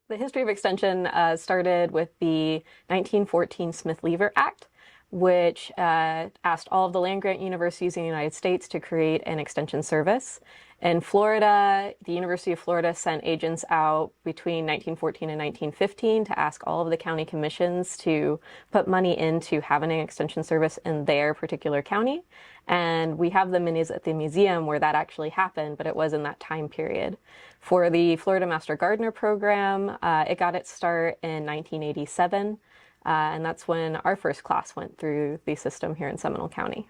The history of extension started with the 1914 Smith-Lever Act, which asked all of the land-grant universities in the United States to create an extension service. In Florida, the University of Florida sent agents out between 1914 and 1915 to ask all of the county commissions to put money into having an extension service in their particular county. And we have the minis at the museum where that actually happened, but it was in that time period. For the Florida Master Gardener program, it got its start in 1987, and that's when our first class went through the system here in Seminole County.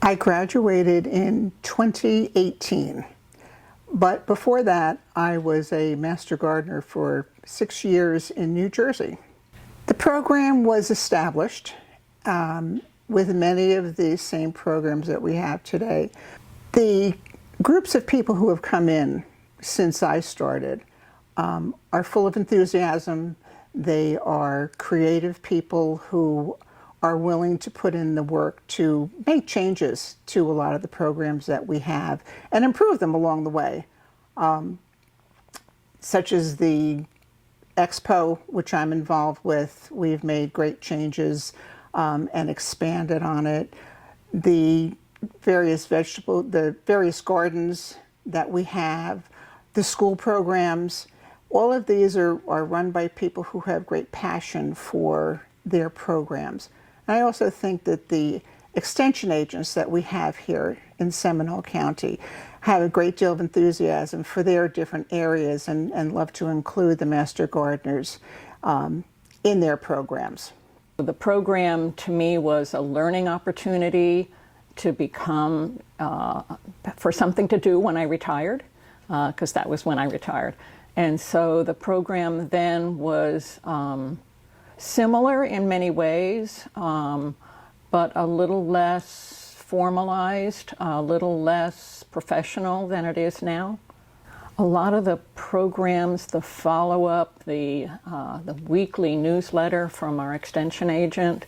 I graduated in 2018, but before that I was a Master Gardener for 6 years in New Jersey. The program was established with many of the same programs that we have today. The groups of people who have come in since I started are full of enthusiasm. They are creative people who are willing to put in the work to make changes to a lot of the programs that we have and improve them along the way, such as the Expo, which I'm involved with. We've made great changes and expanded on it. The various gardens that we have, the school programs, all of these are run by people who have great passion for their programs. And I also think that the extension agents that we have here in Seminole County have a great deal of enthusiasm for their different areas and love to include the Master Gardeners in their programs. The program to me was a learning opportunity to become, for something to do when I retired, because that was when I retired. And so the program then was similar in many ways, but a little less formalized, a little less professional than it is now. A lot of the programs, the follow-up, the weekly newsletter from our extension agent,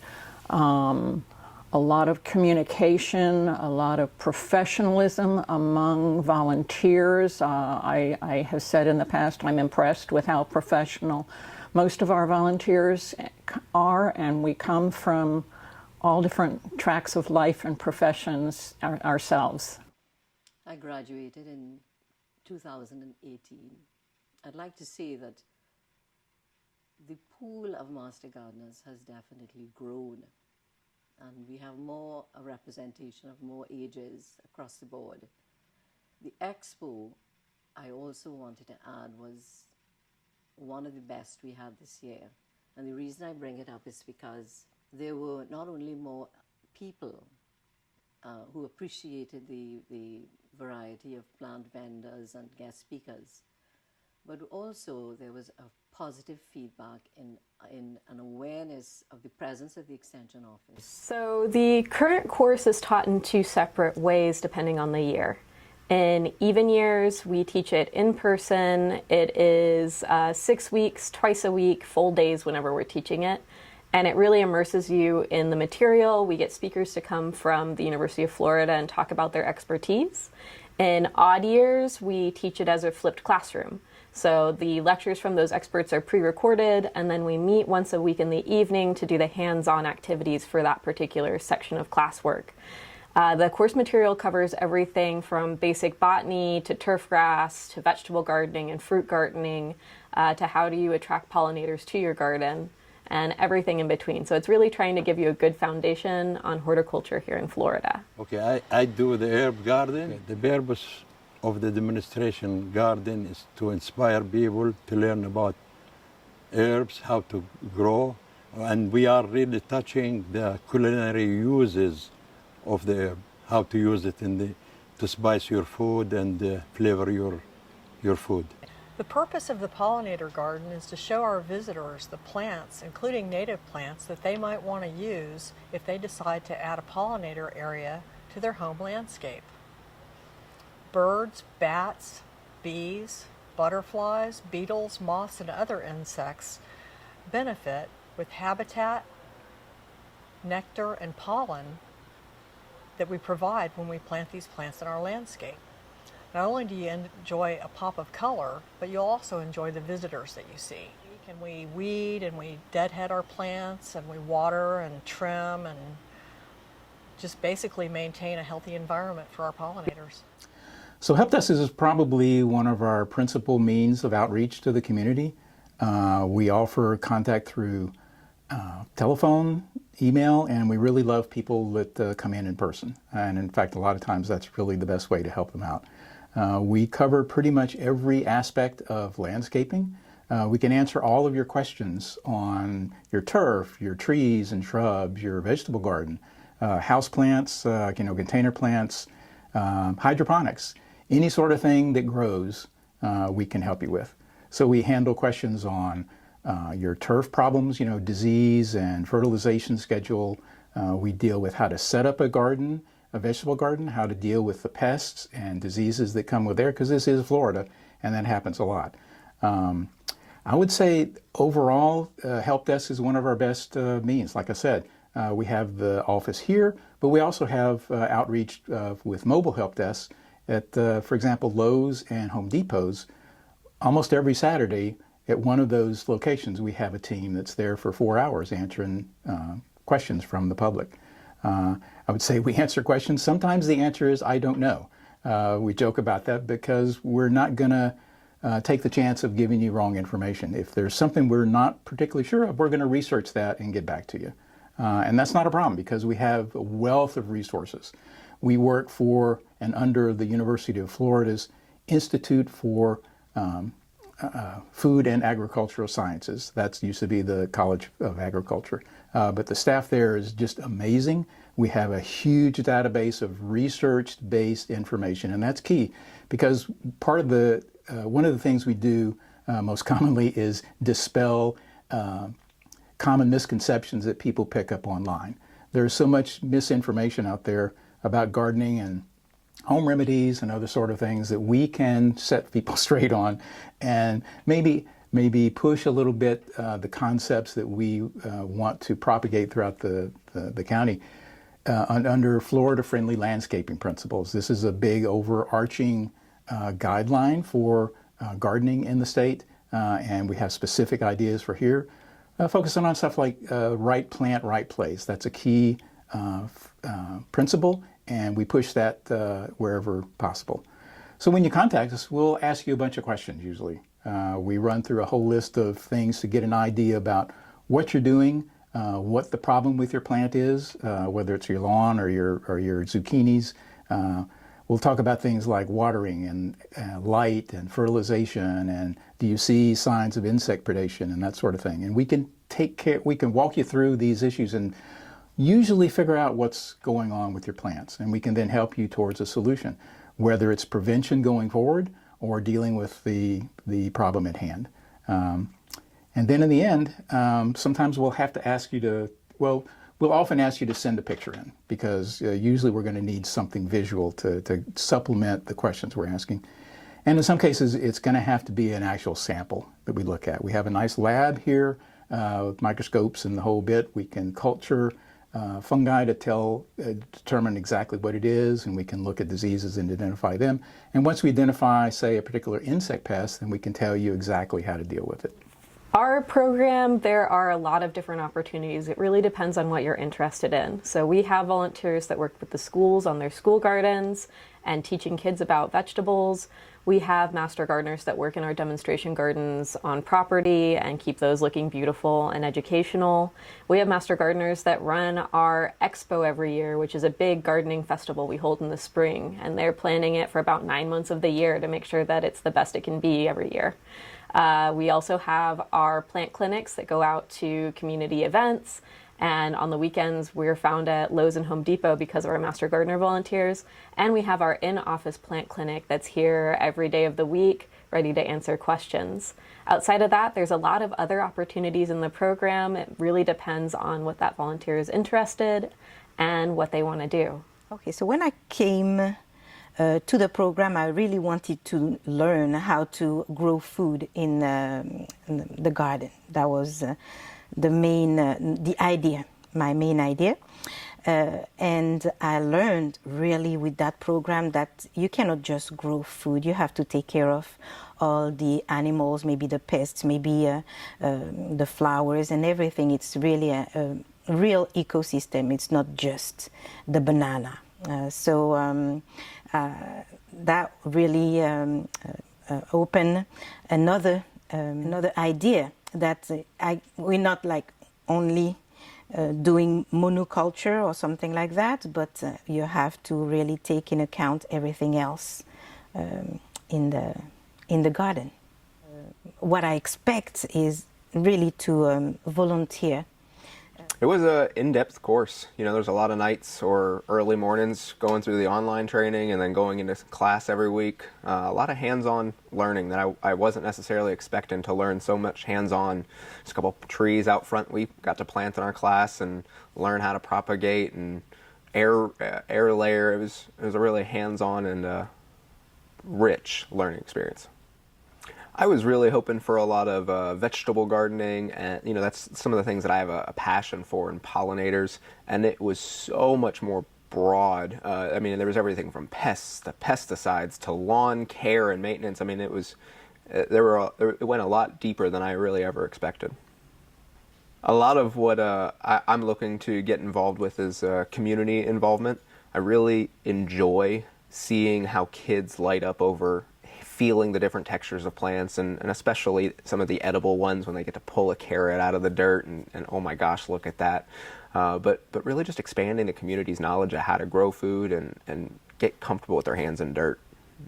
a lot of communication, a lot of professionalism among volunteers. I have said in the past, I'm impressed with how professional most of our volunteers are, and we come from all different tracks of life and professions ourselves. I graduated in 2018. I'd like to say that the pool of Master Gardeners has definitely grown, and we have more a representation of more ages across the board. The expo, I also wanted to add, was one of the best we had this year. And the reason I bring it up is because there were not only more people who appreciated the variety of plant vendors and guest speakers, but also there was a positive feedback in an awareness of the presence of the Extension Office. So the current course is taught in two separate ways depending on the year. In even years, we teach it in person. It is 6 weeks, twice a week, full days whenever we're teaching it. And it really immerses you in the material. We get speakers to come from the University of Florida and talk about their expertise. In odd years, we teach it as a flipped classroom. So the lectures from those experts are pre-recorded, and then we meet once a week in the evening to do the hands-on activities for that particular section of classwork. The course material covers everything from basic botany to turf grass to vegetable gardening and fruit gardening to how do you attract pollinators to your garden and everything in between. So it's really trying to give you a good foundation on horticulture here in Florida. Okay, I do the herb garden. The purpose of the demonstration garden is to inspire people to learn about herbs, how to grow, and we are really touching the culinary uses of the herb, how to use it to spice your food and flavor your food. The purpose of the pollinator garden is to show our visitors the plants, including native plants, that they might want to use if they decide to add a pollinator area to their home landscape. Birds, bats, bees, butterflies, beetles, moths, and other insects benefit with habitat, nectar, and pollen that we provide when we plant these plants in our landscape. not only do you enjoy a pop of color, but you'll also enjoy the visitors that you see. And we weed and we deadhead our plants and we water and trim and just basically maintain a healthy environment for our pollinators. So Help Desk is probably one of our principal means of outreach to the community. We offer contact through telephone, email, and we really love people that come in person. And in fact, a lot of times that's really the best way to help them out. We cover pretty much every aspect of landscaping. We can answer all of your questions on your turf, your trees and shrubs, your vegetable garden, house plants, container plants, hydroponics, any sort of thing that grows, we can help you with. So we handle questions on your turf problems, disease and fertilization schedule. We deal with how to set up a garden, a vegetable garden, how to deal with the pests and diseases that come with there, because this is Florida and that happens a lot. I would say overall, Help Desk is one of our best means. Like I said, we have the office here, but we also have outreach with mobile Help Desks at, for example, Lowe's and Home Depot's. Almost every Saturday at one of those locations, we have a team that's there for 4 hours answering questions from the public. I would say we answer questions. Sometimes the answer is, I don't know. We joke about that because we're not going to take the chance of giving you wrong information. If there's something we're not particularly sure of, we're going to research that and get back to you. And that's not a problem because we have a wealth of resources. We work for and under the University of Florida's Institute for Food and Agricultural Sciences. That used to be the College of Agriculture. But the staff there is just amazing. We have a huge database of research-based information, and that's key because part of the one of the things we do most commonly is dispel common misconceptions that people pick up online. There's so much misinformation out there about gardening and home remedies and other sort of things that we can set people straight on and maybe push a little bit the concepts that we want to propagate throughout the county under Florida-friendly landscaping principles. This is a big overarching guideline for gardening in the state, and we have specific ideas for here, focusing on stuff like right plant, right place. That's a key principle, and we push that wherever possible. So when you contact us, we'll ask you a bunch of questions usually. We run through a whole list of things to get an idea about what you're doing, what the problem with your plant is, whether it's your lawn or your zucchinis. We'll talk about things like watering and light and fertilization and do you see signs of insect predation and that sort of thing. And we can we can walk you through these issues and usually figure out what's going on with your plants. And we can then help you towards a solution, whether it's prevention going forward or dealing with the problem at hand. And then in the end, sometimes we'll have to ask you to, we'll often ask you to send a picture in because usually we're going to need something visual to supplement the questions we're asking. And in some cases, it's going to have to be an actual sample that we look at. We have a nice lab here with microscopes and the whole bit. We can culture fungi to determine exactly what it is, and we can look at diseases and identify them. And once we identify, say, a particular insect pest, then we can tell you exactly how to deal with it. Our program, there are a lot of different opportunities. It really depends on what you're interested in. So we have volunteers that work with the schools on their school gardens and teaching kids about vegetables. We have master gardeners that work in our demonstration gardens on property and keep those looking beautiful and educational. We have master gardeners that run our expo every year, which is a big gardening festival we hold in the spring, and they're planning it for about 9 months of the year to make sure that it's the best it can be every year. We also have our plant clinics that go out to community events, and on the weekends we're found at Lowe's and Home Depot because of our Master Gardener volunteers. And we have our in-office plant clinic that's here every day of the week, ready to answer questions. Outside of that, there's a lot of other opportunities in the program. It really depends on what that volunteer is interested and what they want to do. Okay, so when I came to the program, I really wanted to learn how to grow food in the garden. That was the idea, my main idea. And I learned really with that program that you cannot just grow food. You have to take care of all the animals, maybe the pests, maybe the flowers and everything. It's really a real ecosystem. It's not just the banana. That really opened another idea that we're not like only doing monoculture or something like that, but you have to really take in account everything else in the garden. What I expect is really to volunteer. It was an in-depth course. You know, there's a lot of nights or early mornings going through the online training and then going into class every week. A lot of hands-on learning that I wasn't necessarily expecting to learn so much hands-on. Just a couple trees out front we got to plant in our class and learn how to propagate and air layer. It was a really hands-on and rich learning experience. I was really hoping for a lot of vegetable gardening, and you know, that's some of the things that I have a passion for, in pollinators, and it was so much more broad. I mean, there was everything from pests to pesticides to lawn care and maintenance. I mean, it went a lot deeper than I really ever expected. A lot of what I'm looking to get involved with is community involvement. I really enjoy seeing how kids light up over feeling the different textures of plants, and especially some of the edible ones when they get to pull a carrot out of the dirt and oh my gosh, look at that. But really just expanding the community's knowledge of how to grow food and get comfortable with their hands in dirt.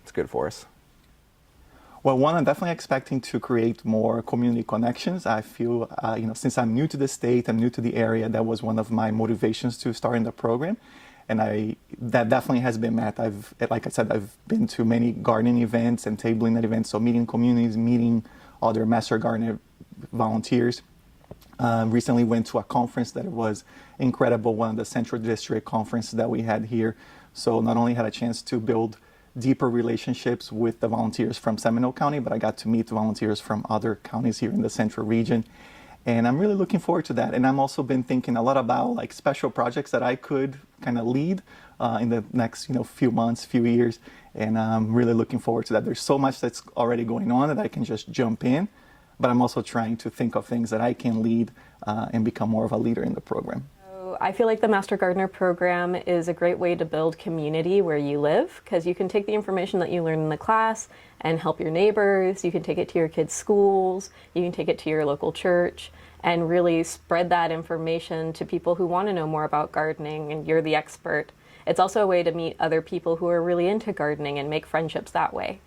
It's good for us. Well, one, I'm definitely expecting to create more community connections. I feel, since I'm new to the state, I'm new to the area, that was one of my motivations to start in the program. And that definitely has been met. Like I said, I've been to many gardening events and tabling at events, so meeting communities, meeting other Master Gardener volunteers. Recently went to a conference that was incredible, one of the Central District conferences that we had here. So not only had a chance to build deeper relationships with the volunteers from Seminole County, but I got to meet volunteers from other counties here in the Central region. And I'm really looking forward to that. And I'm also been thinking a lot about like special projects that I could kind of lead in the next few months, few years. And I'm really looking forward to that. There's so much that's already going on that I can just jump in. But I'm also trying to think of things that I can lead and become more of a leader in the program. I feel like the Master Gardener program is a great way to build community where you live, because you can take the information that you learn in the class and help your neighbors. You can take it to your kids' schools, you can take it to your local church, and really spread that information to people who want to know more about gardening, and you're the expert. It's also a way to meet other people who are really into gardening and make friendships that way.